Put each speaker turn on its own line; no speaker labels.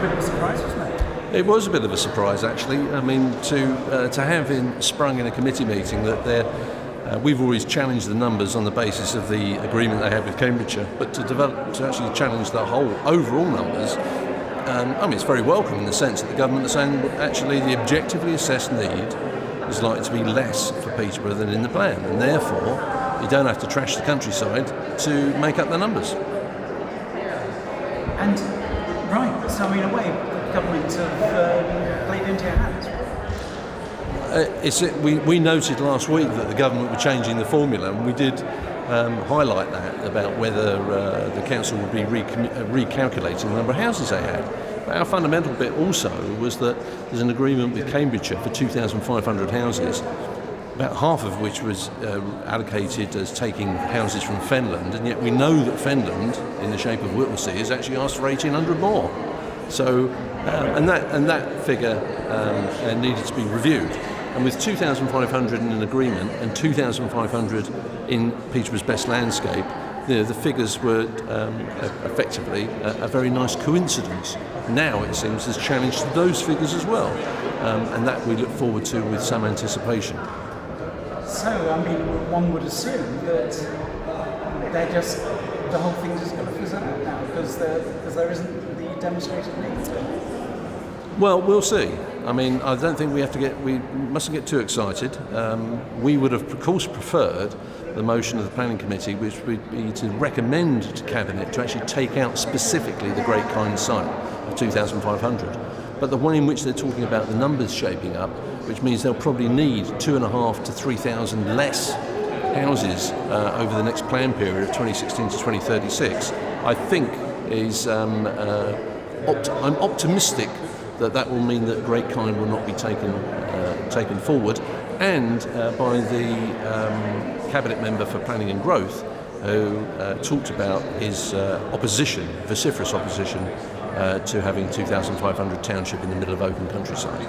a bit of a surprise, wasn't it?
It was a bit of a surprise, actually. I mean, to have sprung in a committee meeting that we've always challenged the numbers on the basis of the agreement they had with Cambridgeshire, but to actually challenge the whole overall numbers, I mean, it's very welcome in the sense that the government are saying actually the objectively assessed need is likely to be less for Peterborough than in the plan, and therefore you don't have to trash the countryside to make up the numbers.
And right, so I mean, in a way, the government have played into your hands.
We noted last week that the government were changing the formula, and we did highlight that about whether the council would be recalculating the number of houses they had. But our fundamental bit also was that there's an agreement with Cambridgeshire for 2,500 houses, about half of which was allocated as taking houses from Fenland, and yet we know that Fenland, in the shape of Whittlesea, has actually asked for 1,800 more. So, and that figure needed to be reviewed. And with 2,500 in an agreement and 2,500 in Peterborough's best landscape, the figures were effectively a very nice coincidence. Now it seems there's challenge to those figures as well, and that we look forward to with some anticipation.
So, I mean, one would assume that the whole thing's just going to fizzle out now because there isn't the demonstrated need.
Well, we'll see. I mean, I don't think we mustn't get too excited. We would have, of course, preferred the motion of the Planning Committee, which would be to recommend to Cabinet to actually take out specifically the Great Kind site of 2,500. But the way in which they're talking about the numbers shaping up, which means they'll probably need 2,500 to 3,000 less houses over the next plan period of 2016 to 2036, I think is I'm optimistic that will mean that Great Kind will not be taken forward, and by the Cabinet member for Planning and Growth, who talked about his vociferous opposition to having 2,500 township in the middle of open countryside.